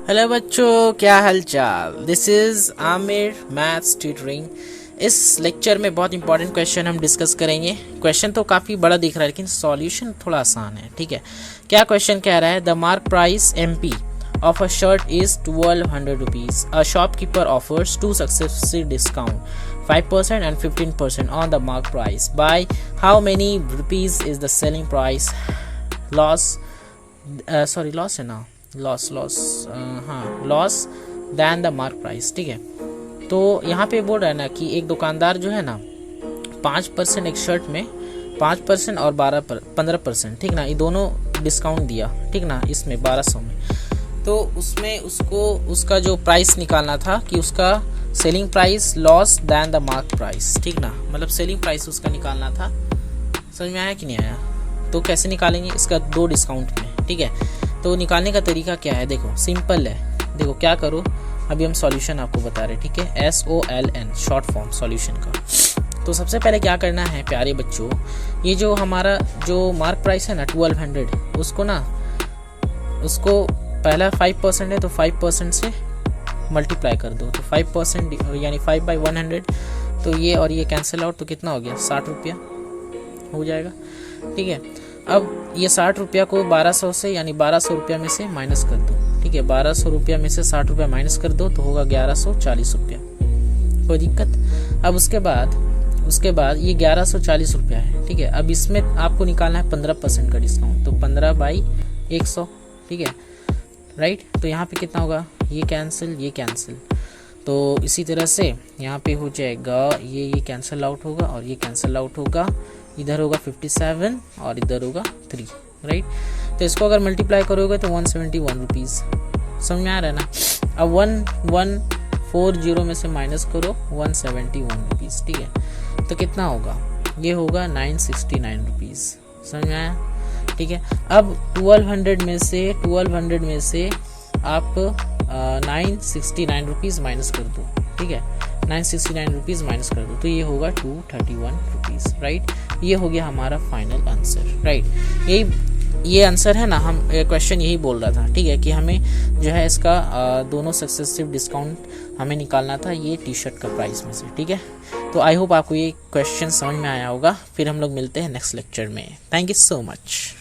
Hello बच्चों, क्या हाल चाल। This is Aamir maths tutoring. इस लेक्चर में बहुत इंपॉर्टेंट क्वेश्चन हम डिस्कस करेंगे। क्वेश्चन तो काफ़ी बड़ा दिख रहा है लेकिन सॉल्यूशन थोड़ा आसान है। ठीक है, क्या क्वेश्चन कह रहा है? The mark price MP of a shirt is 1200 rupees. A shopkeeper offers two successive discount 5% and 15% on the mark price. By how many rupees is the selling price? Loss loss है ना, loss than the mark price. ठीक है, तो यहाँ पे बोल रहा है ना कि एक दुकानदार जो है ना 5% एक शर्ट में 5% और 15%, ठीक ना, ये दोनों डिस्काउंट दिया, ठीक ना, इसमें 1200 में। तो उसमें उसको उसका जो प्राइस निकालना था कि उसका selling price loss than the mark price, ठीक ना, मतलब सेलिंग प्राइस उसका निकालना था। समझ में आया कि नहीं आया? तो कैसे निकालेंगे इसका? 2 डिस्काउंट में। ठीक है, तो निकालने का तरीका क्या है? देखो सिंपल है। देखो क्या करो, अभी हम सॉल्यूशन आपको बता रहे, ठीक है, SOLN शॉर्ट फॉर्म सॉल्यूशन का। तो सबसे पहले क्या करना है प्यारे बच्चों, ये जो हमारा जो मार्क प्राइस है ना 1200, उसको ना, उसको पहला 5% है तो 5% से मल्टीप्लाई कर दो। तो 5% यानी 5/100, तो ये और ये कैंसिल आउट, तो कितना हो गया? 60 रुपया हो जाएगा। ठीक है, अब ये 60 रुपया को 1200 से यानी 1200 रुपया में से माइनस कर दो। ठीक है, 1200 रुपया में से 60 रुपया माइनस कर दो तो होगा 1140 रुपया। कोई दिक्कत? अब उसके बाद ये 1140 रुपया है। ठीक है, अब इसमें आपको निकालना है 15% का डिस्काउंट, तो 15/100। ठीक है, राइट। तो यहाँ पे कितना होगा? ये कैंसिल, तो इसी तरह से यहाँ पे हो जाएगा, ये कैंसिल आउट होगा और ये कैंसिल आउट होगा। इधर होगा 57 और इधर होगा 3, राइट। तो इसको अगर मल्टीप्लाई करोगे तो 171 रुपीज़। समझ में आ रहा है ना? अब 1140 में से माइनस करो 171 रुपीज़। ठीक है, तो कितना होगा? ये होगा 969 रुपीज़। समझ में आया? ठीक है, अब 1200 में से आप 969 रुपीज़ माइनस कर दो। ठीक है, 969 रुपीज़ माइनस कर दो तो ये होगा 231 रुपीज़, राइट। ये हो गया हमारा फाइनल आंसर, राइट। ये आंसर है ना, हम क्वेश्चन यही बोल रहा था, ठीक है, कि हमें जो है इसका दोनों सक्सेसिव डिस्काउंट हमें निकालना था ये टी शर्ट का प्राइस में से। ठीक है, तो आई होप आपको ये क्वेश्चन समझ में आया होगा। फिर हम लोग मिलते हैं नेक्स्ट लेक्चर में। Thank you so much.